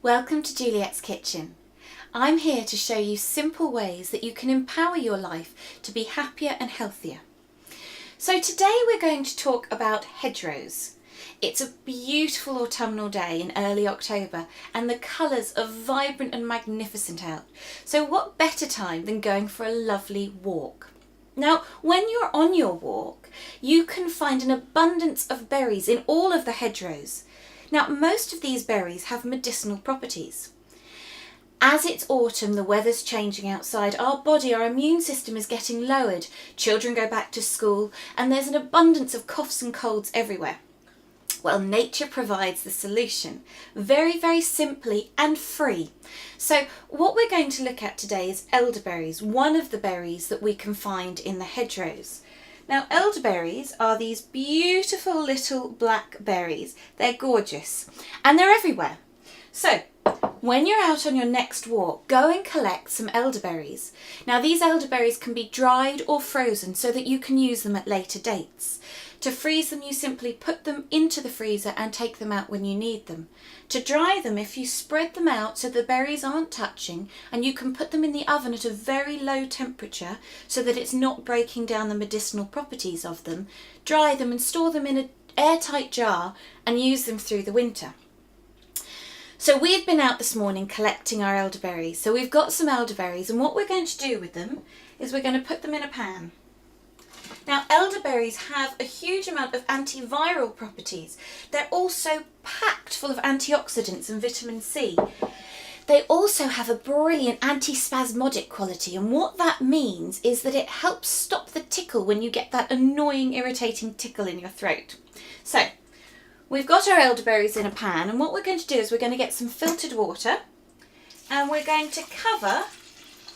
Welcome to Juliette's Kitchen. I'm here to show you simple ways that you can empower your life to be happier and healthier. So today we're going to talk about hedgerows. It's a beautiful autumnal day in early October and the colours are vibrant and magnificent out. So what better time than going for a lovely walk? Now, when you're on your walk, you can find an abundance of berries in all of the hedgerows. Now, most of these berries have medicinal properties. As it's autumn, the weather's changing outside, our immune system is getting lowered, children go back to school, and there's an abundance of coughs and colds everywhere. Well, nature provides the solution, very, very simply and free. So what we're going to look at today is elderberries, one of the berries that we can find in the hedgerows. Now, elderberries are these beautiful little black berries. They're gorgeous and they're everywhere. So when you're out on your next walk, go and collect some elderberries. Now, these elderberries can be dried or frozen so that you can use them at later dates. To freeze them, you simply put them into the freezer and take them out when you need them. To dry them, if you spread them out so the berries aren't touching, and you can put them in the oven at a very low temperature so that it's not breaking down the medicinal properties of them, dry them and store them in an airtight jar and use them through the winter. So we've been out this morning collecting our elderberries. So we've got some elderberries, and what we're going to do with them is we're going to put them in a pan. Now, elderberries have a huge amount of antiviral properties. They're also packed full of antioxidants and vitamin C. They also have a brilliant antispasmodic quality, and what that means is that it helps stop the tickle when you get that annoying, irritating tickle in your throat. So, we've got our elderberries in a pan, and what we're going to do is we're going to get some filtered water and we're going to cover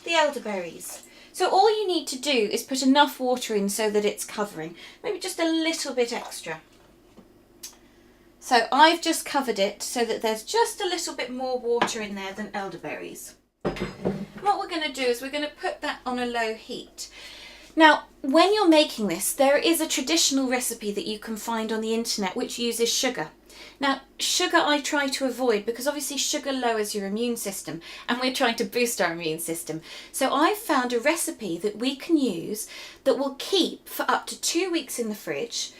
the elderberries. So all you need to do is put enough water in so that it's covering, maybe just a little bit extra. So I've just covered it so that there's just a little bit more water in there than elderberries. What we're going to do is we're going to put that on a low heat. Now, when you're making this, there is a traditional recipe that you can find on the internet which uses sugar. Now, sugar I try to avoid because obviously sugar lowers your immune system and we're trying to boost our immune system. So I've found a recipe that we can use that will keep for up to 2 weeks in the fridge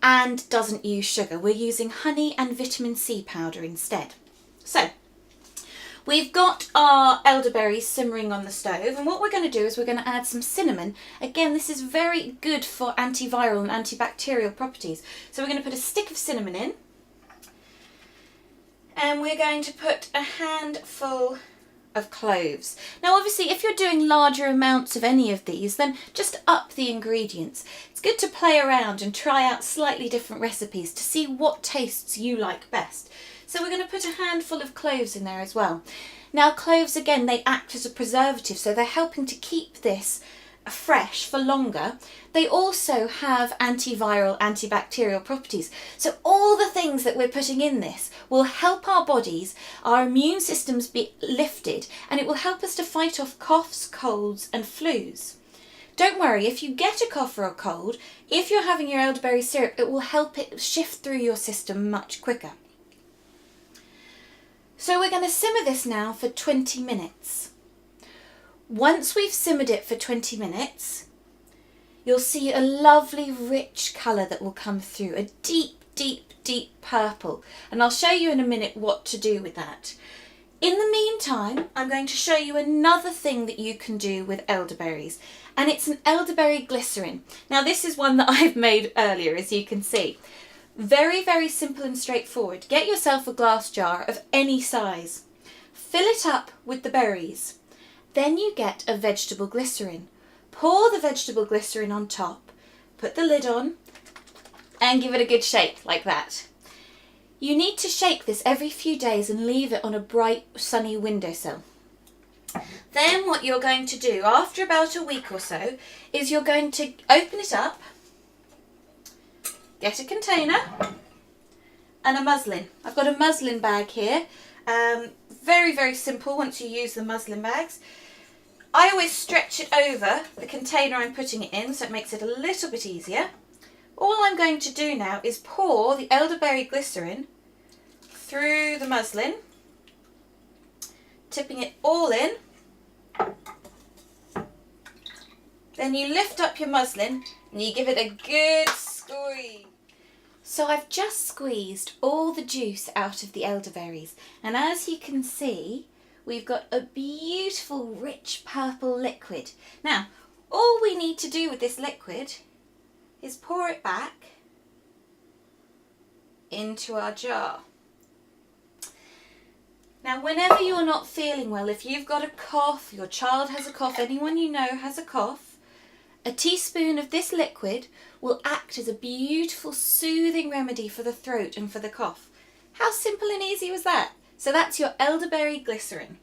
and doesn't use sugar. We're using honey and vitamin C powder instead. So, we've got our elderberries simmering on the stove, and what we're going to do is we're going to add some cinnamon. Again, this is very good for antiviral and antibacterial properties. So we're going to put a stick of cinnamon in. And we're going to put a handful of cloves. Now, obviously, if you're doing larger amounts of any of these, then just up the ingredients. It's good to play around and try out slightly different recipes to see what tastes you like best. So we're going to put a handful of cloves in there as well. Now, cloves, again, they act as a preservative, so they're helping to keep this fresh for longer. They also have antiviral, antibacterial properties. So all the things that we're putting in this will help our bodies, our immune systems be lifted, and it will help us to fight off coughs, colds and flus. Don't worry, if you get a cough or a cold, if you're having your elderberry syrup, it will help it shift through your system much quicker. So we're going to simmer this now for 20 minutes. Once we've simmered it for 20 minutes, you'll see a lovely rich colour that will come through, a deep, deep, deep purple. And I'll show you in a minute what to do with that. In the meantime, I'm going to show you another thing that you can do with elderberries, and it's an elderberry glycerin. Now, this is one that I've made earlier, as you can see. Very, very simple and straightforward. Get yourself a glass jar of any size. Fill it up with the berries. Then you get a vegetable glycerin. Pour the vegetable glycerin on top, put the lid on, and give it a good shake like that. You need to shake this every few days and leave it on a bright, sunny windowsill. Then what you're going to do after about a week or so is you're going to open it up, get a container and a muslin. I've got a muslin bag here. Very, very simple once you use the muslin bags. I always stretch it over the container I'm putting it in so it makes it a little bit easier. All I'm going to do now is pour the elderberry glycerin through the muslin tipping it all in. Then you lift up your muslin and you give it a good squeeze. So I've just squeezed all the juice out of the elderberries, and as you can see, we've got a beautiful rich purple liquid. Now, all we need to do with this liquid is pour it back into our jar. Now, whenever you're not feeling well, if you've got a cough, your child has a cough, anyone you know has a cough, a teaspoon of this liquid will act as a beautiful soothing remedy for the throat and for the cough. How simple and easy was that? So that's your elderberry glycerin.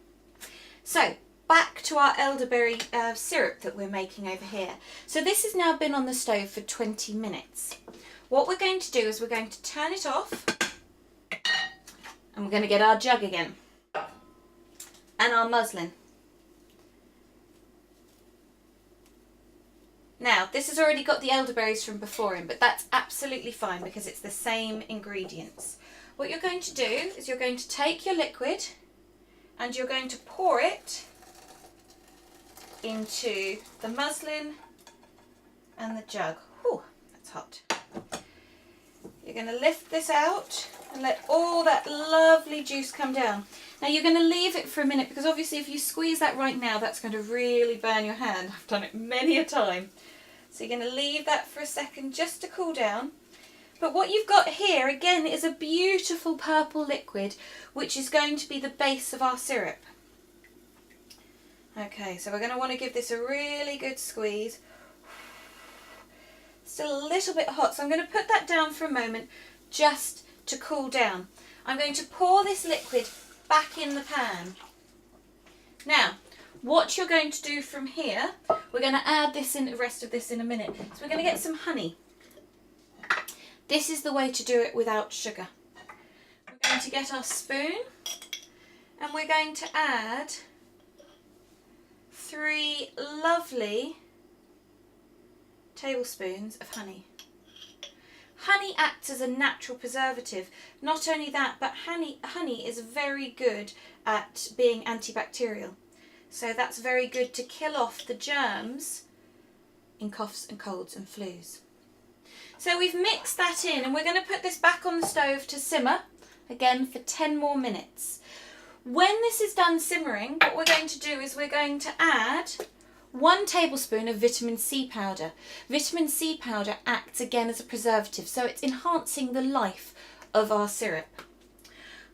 So back to our elderberry syrup that we're making over here. So this has now been on the stove for 20 minutes. What we're going to do is we're going to turn it off and we're going to get our jug again and our muslin. Now, this has already got the elderberries from before in, but that's absolutely fine because it's the same ingredients. What you're going to do is you're going to take your liquid and you're going to pour it into the muslin and the jug. Whew, that's hot. You're going to lift this out and let all that lovely juice come down. Now you're going to leave it for a minute because obviously if you squeeze that right now, that's going to really burn your hand. I've done it many a time. So you're going to leave that for a second just to cool down. But what you've got here again is a beautiful purple liquid which is going to be the base of our syrup. Okay, so we're going to want to give this a really good squeeze. Still a little bit hot, so I'm going to put that down for a moment just to cool down. I'm going to pour this liquid back in the pan. Now, what you're going to do from here, we're going to add this in, the rest of this in a minute. So we're going to get some honey. This is the way to do it without sugar. We're going to get our spoon and we're going to add 3 lovely tablespoons of honey. Honey acts as a natural preservative. Not only that, but honey is very good at being antibacterial. So that's very good to kill off the germs in coughs and colds and flus. So we've mixed that in and we're going to put this back on the stove to simmer again for 10 more minutes. When this is done simmering, what we're going to do is we're going to add 1 tablespoon of vitamin C powder. Vitamin C powder acts again as a preservative, so it's enhancing the life of our syrup.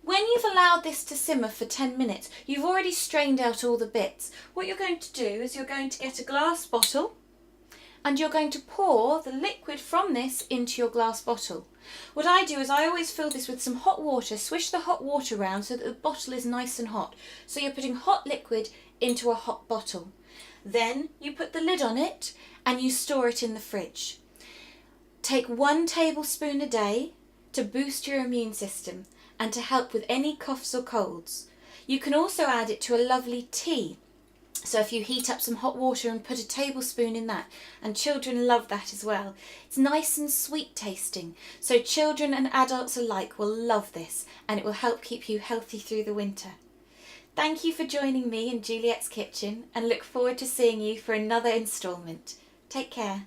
When you've allowed this to simmer for 10 minutes, you've already strained out all the bits. What you're going to do is you're going to get a glass bottle and you're going to pour the liquid from this into your glass bottle. What I do is I always fill this with some hot water, swish the hot water around so that the bottle is nice and hot. So you're putting hot liquid into a hot bottle. Then you put the lid on it and you store it in the fridge. Take 1 tablespoon a day to boost your immune system and to help with any coughs or colds. You can also add it to a lovely tea. So if you heat up some hot water and put a tablespoon in that, and children love that as well. It's nice and sweet tasting, so children and adults alike will love this and it will help keep you healthy through the winter. Thank you for joining me in Juliette's kitchen and look forward to seeing you for another instalment. Take care.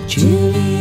Juliette.